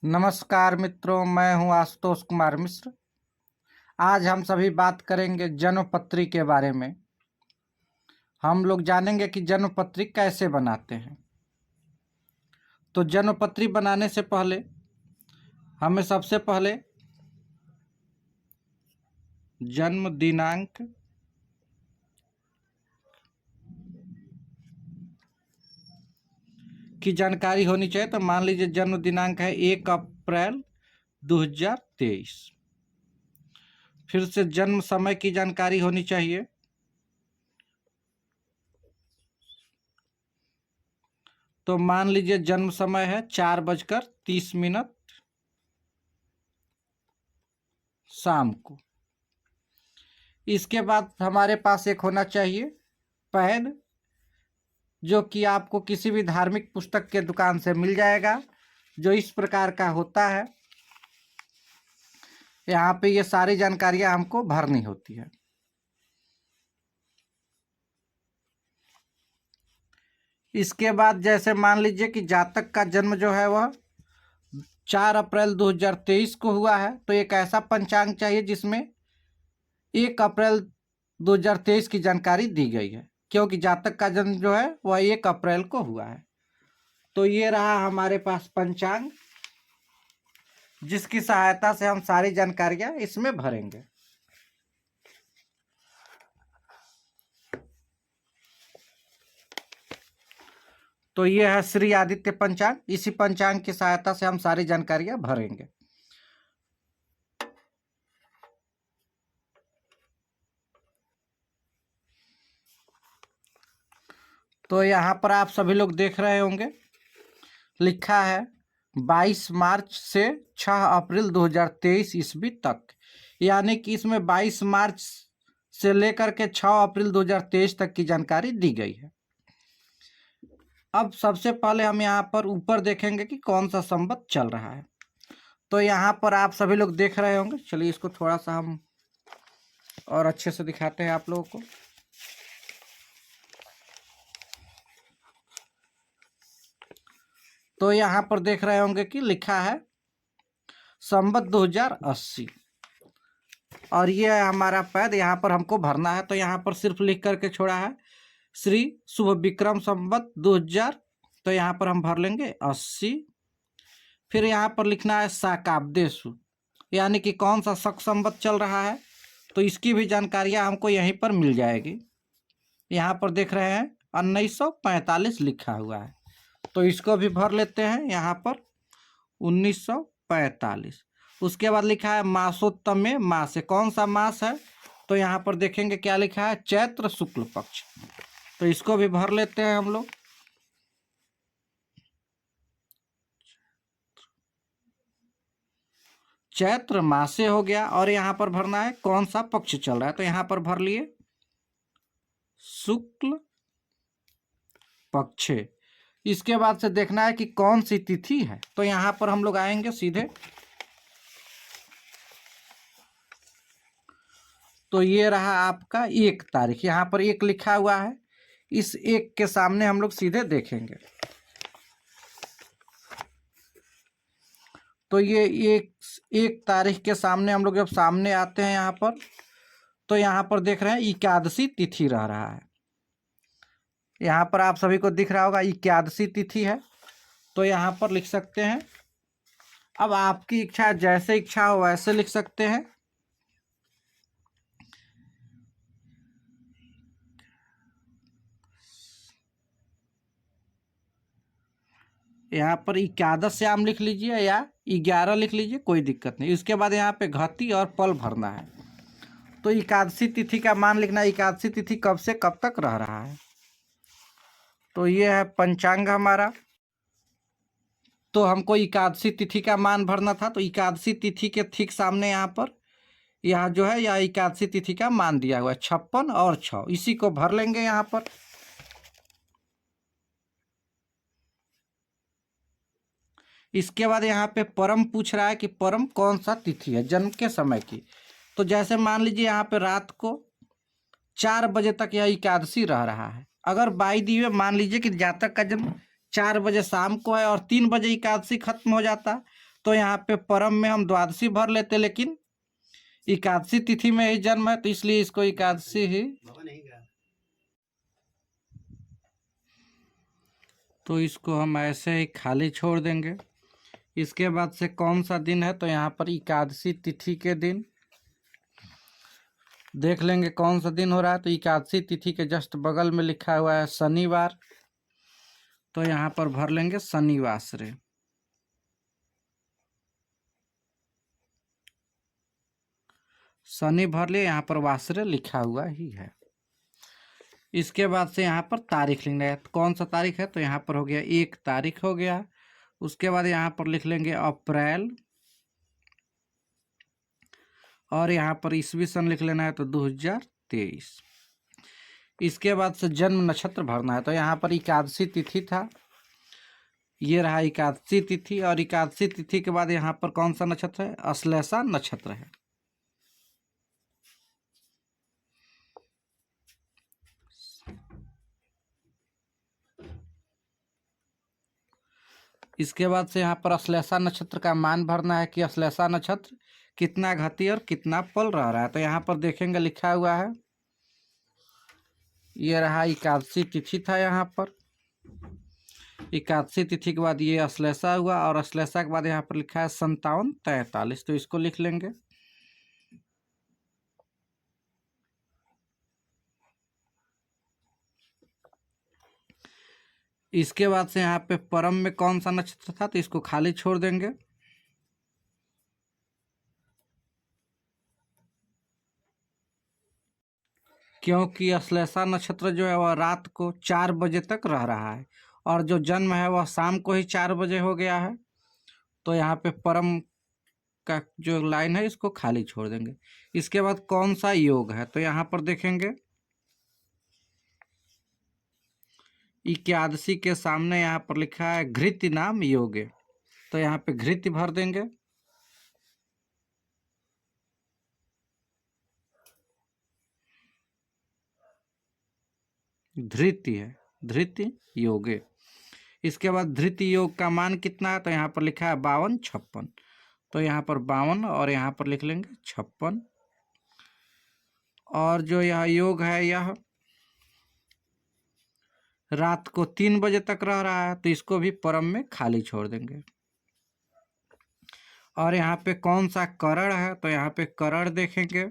नमस्कार मित्रों, मैं हूं आशुतोष कुमार मिश्र। आज हम सभी बात करेंगे जन्मपत्री के बारे में। हम लोग जानेंगे कि जन्मपत्री कैसे बनाते हैं। तो जन्मपत्री बनाने से पहले हमें सबसे पहले जन्म दिनांक की जानकारी होनी चाहिए। तो मान लीजिए जन्म दिनांक है 1 अप्रैल 2023। फिर से जन्म समय की जानकारी होनी चाहिए। तो मान लीजिए जन्म समय है 4:30 शाम को। इसके बाद हमारे पास एक होना चाहिए पैन, जो कि आपको किसी भी धार्मिक पुस्तक के दुकान से मिल जाएगा, जो इस प्रकार का होता है। यहाँ पे ये सारी जानकारियां हमको भरनी होती है। इसके बाद जैसे मान लीजिए कि जातक का जन्म जो है वह 4 अप्रैल 2023 को हुआ है, तो एक ऐसा पंचांग चाहिए जिसमें 1 अप्रैल 2023 की जानकारी दी गई है, क्योंकि जातक का जन्म जो है वह 1 अप्रैल को हुआ है। तो ये रहा हमारे पास पंचांग, जिसकी सहायता से हम सारी जानकारियां इसमें भरेंगे। तो ये है श्री आदित्य पंचांग। इसी पंचांग की सहायता से हम सारी जानकारियां भरेंगे। तो यहाँ पर आप सभी लोग देख रहे होंगे, लिखा है 22 मार्च से 6 अप्रैल 2023 ईस्वी तक, यानी कि इसमें 22 मार्च से लेकर के 6 अप्रैल 2023 तक की जानकारी दी गई है। अब सबसे पहले हम यहाँ पर ऊपर देखेंगे कि कौन सा संवत चल रहा है। तो यहाँ पर आप सभी लोग देख रहे होंगे। चलिए इसको थोड़ा सा हम और अच्छे से दिखाते हैं आप लोगों को। तो यहाँ पर देख रहे होंगे कि लिखा है संवत 2080, और ये है हमारा पद। यहाँ पर हमको भरना है। तो यहाँ पर सिर्फ लिख करके छोड़ा है श्री शुभ विक्रम संवत 2000। तो यहाँ पर हम भर लेंगे 80। फिर यहाँ पर लिखना है शाकाब्देशु, यानी कि कौन सा शक संवत चल रहा है। तो इसकी भी जानकारियाँ हमको यहीं पर मिल जाएगी। यहाँ पर देख रहे हैं 1945 लिखा हुआ है, तो इसको भी भर लेते हैं यहाँ पर 1945। उसके बाद लिखा है मासोत्तमे मास, कौन सा मास है। तो यहाँ पर देखेंगे क्या लिखा है, चैत्र शुक्ल पक्ष। तो इसको भी भर लेते हैं हम लोग। चैत्र मासे हो गया। और यहाँ पर भरना है कौन सा पक्ष चल रहा है। तो यहाँ पर भर लिए शुक्ल पक्ष। इसके बाद से देखना है कि कौन सी तिथि है। तो यहाँ पर हम लोग आएंगे सीधे। तो ये रहा आपका 1 तारीख, यहाँ पर 1 लिखा हुआ है। इस 1 के सामने हम लोग सीधे देखेंगे। तो ये 1 तारीख के सामने हम लोग जब सामने आते हैं यहाँ पर, तो यहाँ पर देख रहे हैं एकादशी तिथि रह रहा है। यहाँ पर आप सभी को दिख रहा होगा एकादशी तिथि है। तो यहाँ पर लिख सकते हैं। अब आपकी इच्छा, जैसे इच्छा हो वैसे लिख सकते हैं। यहाँ पर एकादश्याम लिख लीजिए या 11 लिख लीजिए, कोई दिक्कत नहीं। उसके बाद यहाँ पे घती और पल भरना है। तो एकादशी तिथि का मान लिखना है, एकादशी तिथि कब से कब तक रह रहा है। तो ये है पंचांग हमारा। तो हमको एकादशी तिथि का मान भरना था। तो एकादशी तिथि के ठीक सामने यहाँ पर यहाँ जो है, यह एकादशी तिथि का मान दिया हुआ है 56 और 6। इसी को भर लेंगे यहाँ पर। इसके बाद यहाँ पे परम पूछ रहा है कि परम कौन सा तिथि है जन्म के समय की। तो जैसे मान लीजिए यहाँ पे रात को 4 बजे तक यह एकादशी रह रहा है। अगर बाई दी हुए मान लीजिए कि जातक का जन्म 4 बजे शाम को है और 3 बजे एकादशी खत्म हो जाता, तो यहाँ पे परम में हम द्वादशी भर लेते, लेकिन एकादशी तिथि में ही जन्म है तो इसलिए इसको एकादशी ही। तो इसको हम ऐसे ही खाली छोड़ देंगे। इसके बाद से कौन सा दिन है, तो यहाँ पर एकादशी तिथि के दिन देख लेंगे कौन सा दिन हो रहा है। तो एकादशी तिथि के जस्ट बगल में लिखा हुआ है शनिवार, तो यहाँ पर भर लेंगे शनिवासरे। शनि भर लिए, यहाँ पर वासरे लिखा हुआ ही है। इसके बाद से यहाँ पर तारीख लिखना है, कौन सा तारीख है, तो यहाँ पर हो गया 1 तारीख हो गया। उसके बाद यहाँ पर लिख लेंगे अप्रैल, और यहाँ पर ईस्वी सन लिख लेना है तो 2023। इसके बाद से जन्म नक्षत्र भरना है, तो यहाँ पर एकादशी तिथि था, ये रहा एकादशी तिथि। और एकादशी तिथि के बाद यहाँ पर कौन सा नक्षत्र है, अश्लेषा नक्षत्र है। इसके बाद से यहाँ पर अश्लेषा नक्षत्र का मान भरना है कि अश्लेषा नक्षत्र कितना घाती और कितना पल रह रहा है। तो यहाँ पर देखेंगे लिखा हुआ है, ये रहा एकादशी तिथि था, यहाँ पर एकादशी तिथि के बाद ये अश्लेषा हुआ, और अश्लेषा के बाद यहाँ पर लिखा है 5743, तो इसको लिख लेंगे। इसके बाद से यहाँ पे परम में कौन सा नक्षत्र था, तो इसको खाली छोड़ देंगे। क्योंकि अश्लेषा नक्षत्र जो है वह रात को 4 बजे तक रह रहा है, और जो जन्म है वह शाम को ही 4 बजे हो गया है। तो यहाँ पे परम का जो लाइन है इसको खाली छोड़ देंगे। इसके बाद कौन सा योग है, तो यहाँ पर देखेंगे एकादशी के सामने यहाँ पर लिखा है घृति नाम योगे, तो यहाँ पे घृति भर देंगे। धृति है, धृति योगे। इसके बाद धृति योग का मान कितना है, तो यहाँ पर लिखा है 52-56, तो यहाँ पर 52 और यहाँ पर लिख लेंगे 56। और जो यह योग है यह रात को 3 बजे तक रह रहा है, तो इसको भी परम में खाली छोड़ देंगे। और यहाँ पे कौन सा करण है, तो यहाँ पे करण देखेंगे,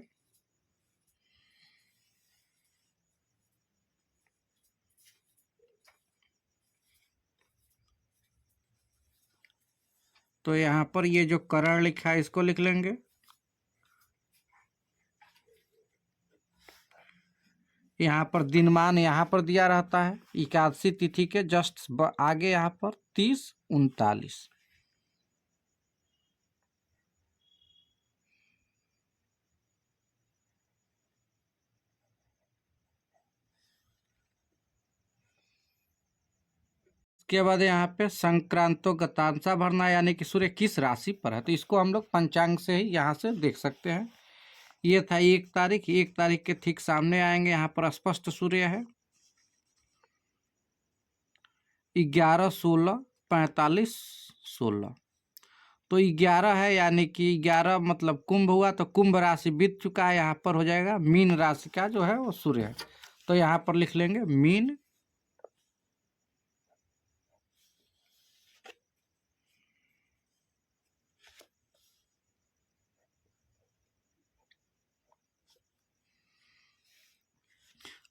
तो यहाँ पर ये जो करण लिखा है इसको लिख लेंगे। यहाँ पर दिनमान यहाँ पर दिया रहता है एकादशी तिथि के जस्ट आगे, यहाँ पर 30-39। इसके बाद यहाँ पे संक्रांतो गतांशा भरना है, यानी कि सूर्य किस राशि पर है, तो इसको हम लोग पंचांग से ही यहाँ से देख सकते हैं। ये था 1 तारीख, 1 तारीख के ठीक सामने आएंगे, यहाँ पर स्पष्ट सूर्य है। 11-16-45-16, तो 11 है, यानी कि 11 मतलब कुंभ हुआ, तो कुंभ राशि बीत चुका है। यहाँ पर हो जाएगा मीन राशि का जो है वो सूर्य है, तो यहाँ पर लिख लेंगे मीन।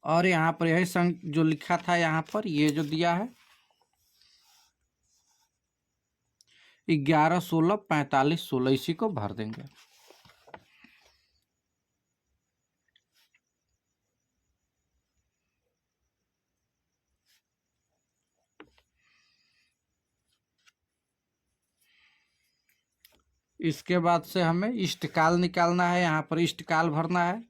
और यहाँ पर यही संग जो लिखा था यहाँ पर ये जो दिया है 11-16-45-16, इसी को भर देंगे। इसके बाद से हमें इष्टकाल निकालना है, यहाँ पर इष्टकाल भरना है।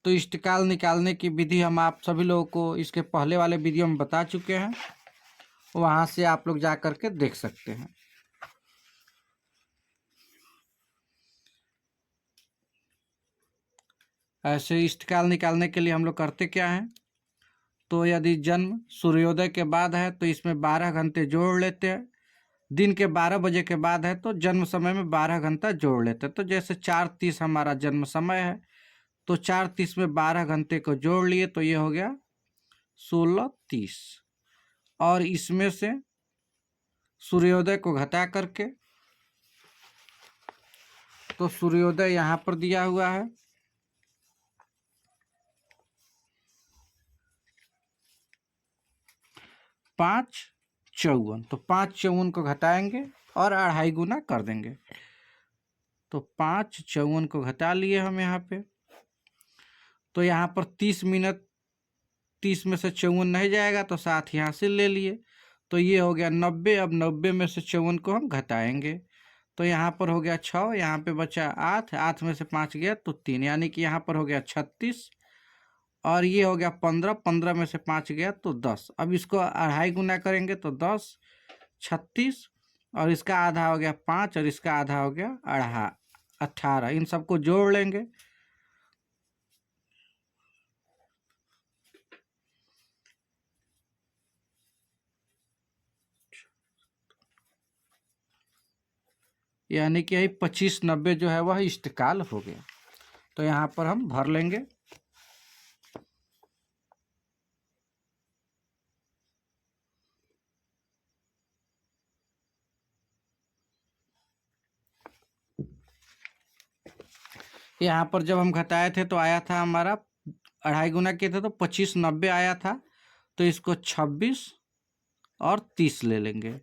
तो इष्टकाल निकालने की विधि हम आप सभी लोगों को इसके पहले वाले वीडियो में बता चुके हैं, वहाँ से आप लोग जा कर के देख सकते हैं। ऐसे इष्टकाल निकालने के लिए हम लोग करते क्या हैं, तो यदि जन्म सूर्योदय के बाद है तो इसमें 12 घंटे जोड़ लेते हैं, दिन के 12 बजे के बाद है तो जन्म समय में 12 घंटा जोड़ लेते हैं। तो जैसे 4:30 हमारा जन्म समय है तो 4:30 में 12 घंटे को जोड़ लिए तो ये हो गया 16:30। और इसमें से सूर्योदय को घटा करके, तो सूर्योदय यहाँ पर दिया हुआ है 5:54, तो 5:54 को घटाएंगे और 2.5 गुना कर देंगे। तो 5:54 को घटा लिए हम यहाँ पे, तो यहाँ पर 30 मिनट, 30 में से 54 नहीं जाएगा तो 7 यहाँ से ले लिए, तो ये हो गया 90। अब 90 में से 54 को हम घटाएंगे तो यहाँ पर हो गया 6, यहाँ पे बचा 8, 8 में से 5 गया तो 3, यानी कि यहाँ पर हो गया 36। और ये हो गया 15, 15 में से 5 गया तो 10। अब इसको 2.5 गुना करेंगे तो 10, 36, और इसका आधा हो गया 5 और इसका आधा हो गया 2.5, 18। इन सबको जोड़ लेंगे यानी कि यही 2590 जो है वह इष्टकाल हो गया। तो यहाँ पर हम भर लेंगे। यहाँ पर जब हम घटाए थे तो आया था हमारा 2.5 गुना किए थे तो 2590 आया था, तो इसको 26 और 30 ले लेंगे।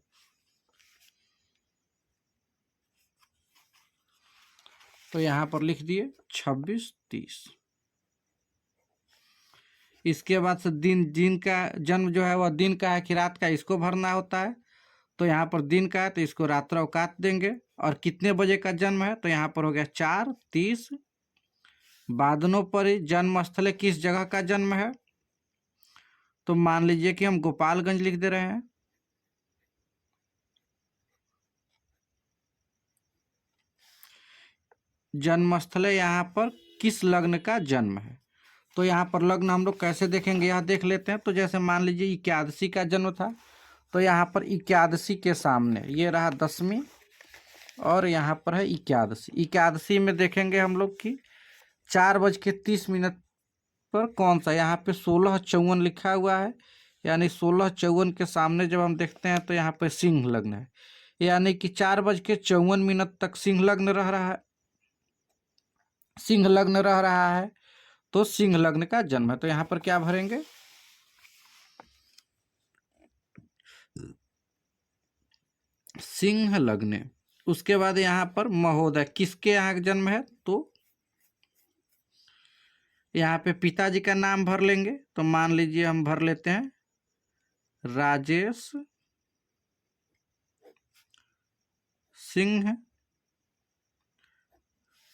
तो यहाँ पर लिख दिए 26, 30। इसके बाद से दिन का जन्म जो है वह दिन का है कि रात का, इसको भरना होता है। तो यहाँ पर दिन का है तो इसको रात्रों काट देंगे। और कितने बजे का जन्म है तो यहाँ पर हो गया 4:30। बादनों पर जन्म स्थल किस जगह का जन्म है, तो मान लीजिए कि हम गोपालगंज लिख दे रहे हैं। जन्मस्थल यहाँ पर किस लग्न का जन्म है, तो यहाँ पर लग्न हम लोग कैसे देखेंगे यह देख लेते हैं। तो जैसे मान लीजिए 81 का जन्म था तो यहाँ पर 81 के सामने ये रहा 10वीं और यहाँ पर है 81। 81 में देखेंगे हम लोग कि 4:30 पर कौन सा, यहाँ पे 16:54 लिखा हुआ है, यानी 16:54 के सामने जब हम देखते हैं तो यहाँ पे सिंह लग्न है, यानी कि 4:54 तक सिंह लग्न रह रहा है। सिंह लग्न रह रहा है तो सिंह लग्न का जन्म है। तो यहाँ पर क्या भरेंगे, सिंह लग्न। उसके बाद यहाँ पर महोदय किसके यहाँ जन्म है, तो यहाँ पे पिताजी का नाम भर लेंगे। तो मान लीजिए हम भर लेते हैं राजेश सिंह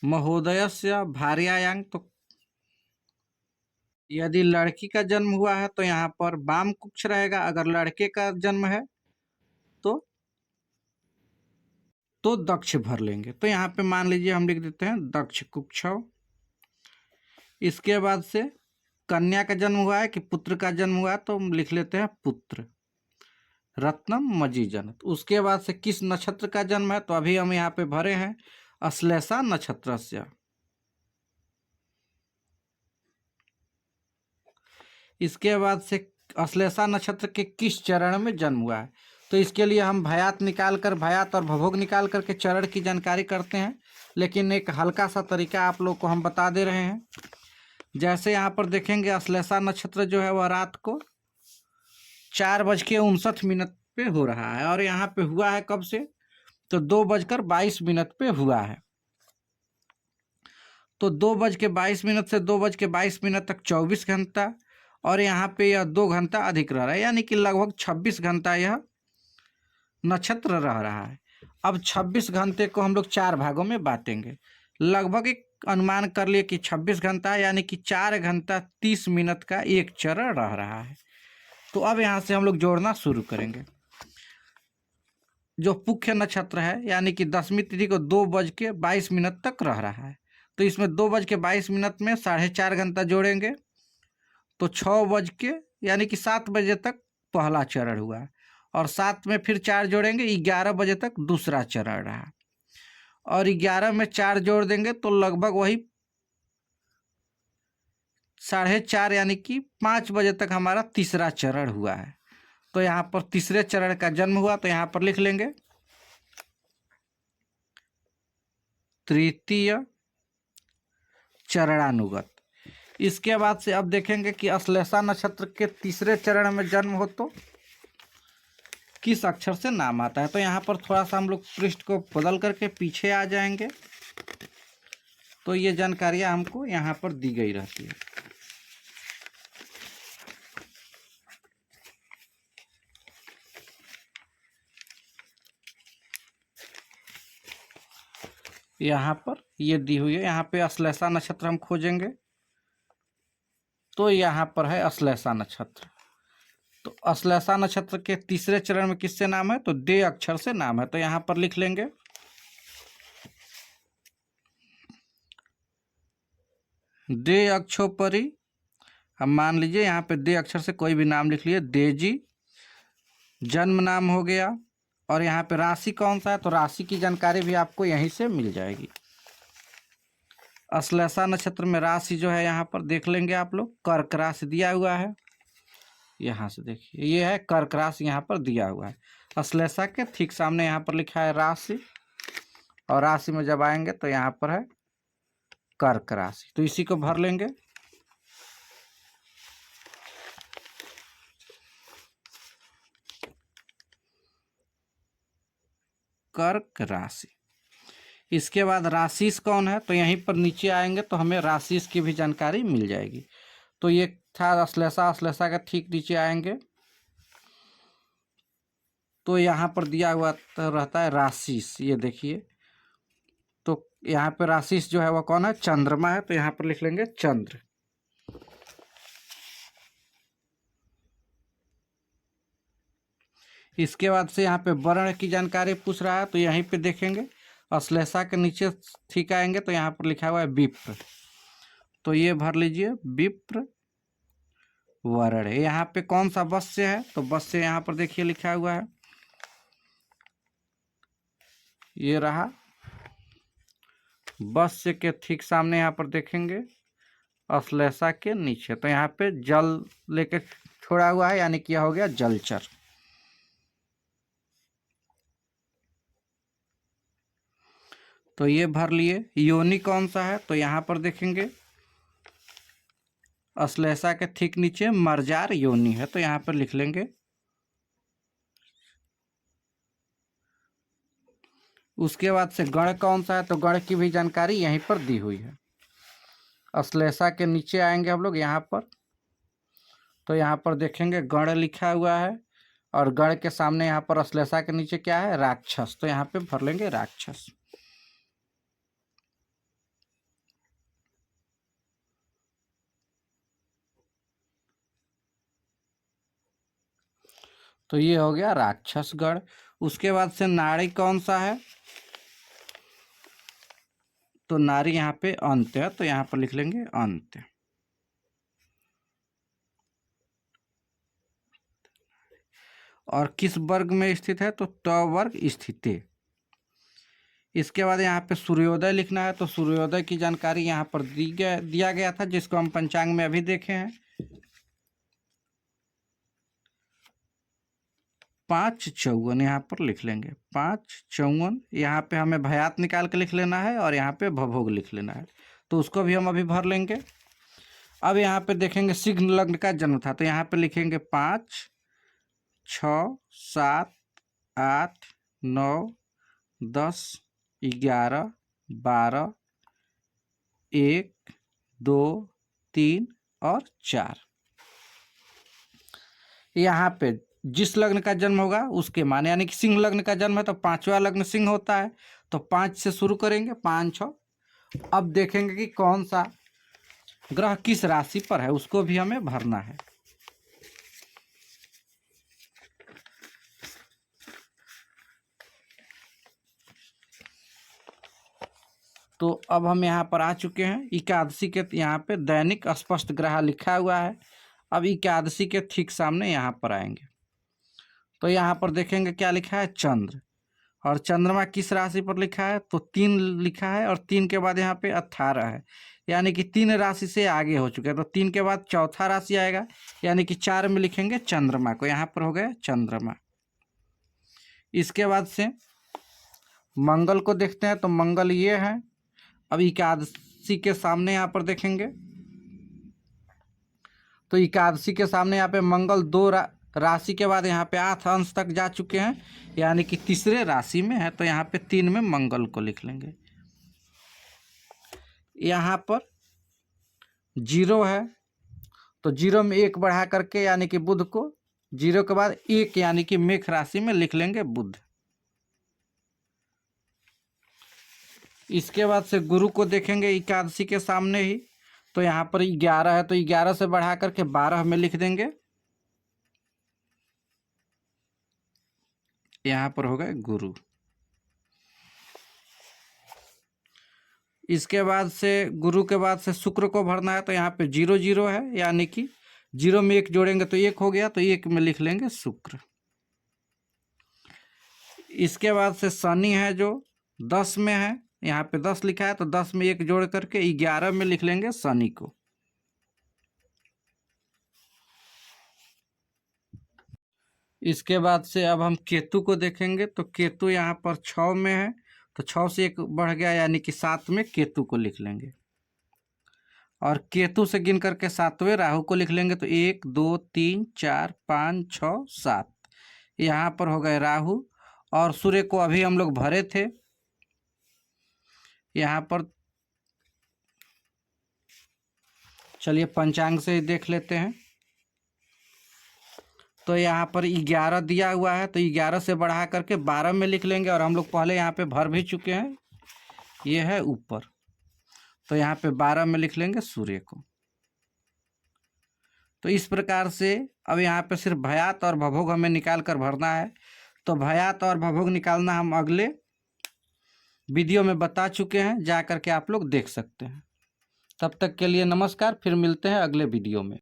महोदयस्य भार्यायां। तो यदि लड़की का जन्म हुआ है तो यहाँ पर वाम कुक्ष रहेगा, अगर लड़के का जन्म है तो दक्ष भर लेंगे। तो यहाँ पे मान लीजिए हम लिख देते हैं दक्ष कुक्षौ। इसके बाद से कन्या का जन्म हुआ है कि पुत्र का जन्म हुआ है तो हम लिख लेते हैं पुत्र रत्नम मजीजन। उसके बाद से किस नक्षत्र का जन्म है, तो अभी हम यहाँ पे भरे हैं अश्लेषा नक्षत्र से। इसके बाद से अश्लेषा नक्षत्र के किस चरण में जन्म हुआ है, तो इसके लिए हम भयात निकाल कर, भयात और भभोग निकाल करके चरण की जानकारी करते हैं, लेकिन एक हल्का सा तरीका आप लोग को हम बता दे रहे हैं। जैसे यहाँ पर देखेंगे अश्लेषा नक्षत्र जो है वह रात को 4:59 पे हो रहा है और यहाँ पे हुआ है कब से, तो 2:22 पे हुआ है। तो 2:22 से 2:22 तक 24 घंटा, और यहाँ पे यह 2 घंटा अधिक रह रहा है, यानी कि लगभग 26 घंटा यह नक्षत्र रह रहा है। अब 26 घंटे को हम लोग 4 भागों में बांटेंगे। लगभग एक अनुमान कर लिए कि 26 घंटा है, यानी कि 4 घंटा 30 मिनट का एक चरण रह रहा है। तो अब यहाँ से हम लोग जोड़ना शुरू करेंगे। जो पुख्य नक्षत्र है यानी कि 10वीं तिथि को 2:22 तक रह रहा है, तो इसमें 2:22 में 4.5 घंटा जोड़ेंगे तो 6 यानी कि 7 बजे तक पहला चरण हुआ। और साथ में फिर 4 जोड़ेंगे, 11 बजे तक दूसरा चरण रहा, और 11 में 4 जोड़ देंगे तो लगभग वही 4:30 यानी कि 5 बजे तक हमारा तीसरा चरण हुआ है। तो यहाँ पर तीसरे चरण का जन्म हुआ, तो यहाँ पर लिख लेंगे तृतीय चरणानुगत। इसके बाद से अब देखेंगे कि अश्लेषा नक्षत्र के तीसरे चरण में जन्म हो तो किस अक्षर से नाम आता है। तो यहाँ पर थोड़ा सा हम लोग पृष्ठ को बदल करके पीछे आ जाएंगे, तो ये जानकारियाँ हमको यहाँ पर दी गई रहती है। यहाँ पर ये दी हुई है, यहाँ पे अश्लेषा नक्षत्र हम खोजेंगे तो यहाँ पर है अश्लेषा नक्षत्र। तो अश्लेषा नक्षत्र के तीसरे चरण में किससे नाम है, तो दे अक्षर से नाम है। तो यहाँ पर लिख लेंगे दे अक्षोपरि। हम मान लीजिए यहाँ पे दे अक्षर से कोई भी नाम लिख लिए, देजी जन्म नाम हो गया। और यहाँ पे राशि कौन सा है, तो राशि की जानकारी भी आपको यहीं से मिल जाएगी। अश्लेषा नक्षत्र में राशि जो है यहाँ पर देख लेंगे आप लोग, कर्क राशि दिया हुआ है। यहाँ से देखिए ये है कर्क राशि यहाँ पर दिया हुआ है। अश्लेषा के ठीक सामने यहाँ पर लिखा है राशि, और राशि में जब आएंगे तो यहाँ पर है कर्क राशि। तो इसी को भर लेंगे। कर्क राशि। इसके बाद राशिस कौन है, तो यहीं पर नीचे आएंगे तो हमें राशिस की भी जानकारी मिल जाएगी। तो ये था अश्लेषा। अश्लेषा का ठीक नीचे आएंगे तो यहाँ पर दिया हुआ रहता है राशिस। ये देखिए, तो यहाँ पे राशिस जो है वह कौन है, चंद्रमा है। तो यहाँ पर लिख लेंगे चंद्र। इसके बाद से यहाँ पे वर्ण की जानकारी पूछ रहा है, तो यहीं पे देखेंगे अश्लेषा के नीचे ठीक आएंगे तो यहाँ पर लिखा हुआ है विप्र। तो ये भर लीजिए विप्र वर्ण। यहाँ पे कौन सा वत्स्य है, तो वत्स्य यहाँ पर देखिए लिखा हुआ है, ये रहा वत्स्य के ठीक सामने यहाँ पर देखेंगे अश्लेषा के नीचे। तो यहाँ पे जल लेके छोड़ा हुआ है, यानी कि यह हो गया जलचर। तो ये भर लिए। योनि कौन सा है, तो यहाँ पर देखेंगे अश्लेषा के ठीक नीचे मर्जार योनि है। तो यहाँ पर लिख लेंगे। उसके बाद से गण कौन सा है, तो गण की भी जानकारी यहीं पर दी हुई है। अश्लेषा के नीचे आएंगे हम लोग यहाँ पर, तो यहाँ पर देखेंगे गण लिखा हुआ है, और गण के सामने यहाँ पर अश्लेषा के नीचे क्या है, राक्षस। तो यहाँ पे भर लेंगे राक्षस। तो ये हो गया राक्षस गण। उसके बाद से नाड़ी कौन सा है, तो नारी यहाँ पे अंत्य है। तो यहाँ पर लिख लेंगे अंत्य। और किस वर्ग में स्थित है, तो त वर्ग स्थित है। इसके बाद यहाँ पे सूर्योदय लिखना है। तो सूर्योदय की जानकारी यहाँ पर दिया गया था, जिसको हम पंचांग में अभी देखे हैं। 5:54 यहाँ पर लिख लेंगे 5:54। यहाँ पे हमें भयात निकाल के लिख लेना है, और यहाँ पे भभोग लिख लेना है। तो उसको भी हम अभी भर लेंगे। अब यहाँ पे देखेंगे सिंह लग्न का जन्म था, तो यहाँ पे लिखेंगे 5, 6, 7, 8, 9, 10, 11, 12, 1, 2, 3 और 4। यहाँ पे जिस लग्न का जन्म होगा उसके मान, यानी कि सिंह लग्न का जन्म है तो 5वां लग्न सिंह होता है। तो 5 से शुरू करेंगे, 5, 6। अब देखेंगे कि कौन सा ग्रह किस राशि पर है, उसको भी हमें भरना है। तो अब हम यहाँ पर आ चुके हैं एकादशी के। यहाँ पे दैनिक स्पष्ट ग्रह लिखा हुआ है। अब एकादशी के ठीक सामने यहाँ पर आएंगे तो यहाँ पर देखेंगे क्या लिखा है, चंद्र। और चंद्रमा किस राशि पर लिखा है, तो 3 लिखा है, और 3 के बाद यहाँ पे 18 है, यानी कि 3 राशि से आगे हो चुके हैं। तो 3 के बाद चौथा राशि आएगा, यानी कि 4 में लिखेंगे चंद्रमा को, यहाँ पर हो गया चंद्रमा। इसके बाद से मंगल को देखते हैं, तो मंगल ये है। अब एकादशी के सामने यहाँ पर देखेंगे, तो एकादशी के सामने यहाँ पे मंगल 2 राशि के बाद यहाँ पे 8 अंश तक जा चुके हैं, यानी कि तीसरे राशि में है। तो यहाँ पे 3 में मंगल को लिख लेंगे। यहाँ पर 0 है, तो 0 में 1 बढ़ा करके यानी कि बुध को, 0 के बाद 1 यानी कि मेष राशि में लिख लेंगे बुध। इसके बाद से गुरु को देखेंगे एकादशी के सामने ही, तो यहाँ पर 11 है, तो 11 से बढ़ा करके 12 में लिख देंगे, यहाँ पर हो गए गुरु। इसके बाद से गुरु के बाद से शुक्र को भरना है, तो यहाँ पे 0 0 है, यानी कि 0 में 1 जोड़ेंगे तो 1 हो गया, तो 1 में लिख लेंगे शुक्र। इसके बाद से शनि है जो 10 में है, यहाँ पे 10 लिखा है, तो 10 में 1 जोड़ करके 11 में लिख लेंगे शनि को। इसके बाद से अब हम केतु को देखेंगे, तो केतु यहाँ पर 6 में है, तो 6 से 1 बढ़ गया, यानी कि 7 में केतु को लिख लेंगे। और केतु से गिन करके 7वें राहु को लिख लेंगे, तो 1 2 3 4 5 6 7, यहाँ पर हो गए राहु। और सूर्य को अभी हम लोग भरे थे, यहाँ पर चलिए पंचांग से देख लेते हैं। तो यहाँ पर 11 दिया हुआ है, तो 11 से बढ़ा करके 12 में लिख लेंगे, और हम लोग पहले यहाँ पे भर भी चुके हैं, ये है ऊपर, तो यहाँ पे 12 में लिख लेंगे सूर्य को। तो इस प्रकार से अब यहाँ पे सिर्फ भयात और भभोग हमें निकाल कर भरना है। तो भयात और भभोग निकालना हम अगले वीडियो में बता चुके हैं, जा करके आप लोग देख सकते हैं। तब तक के लिए नमस्कार, फिर मिलते हैं अगले वीडियो में।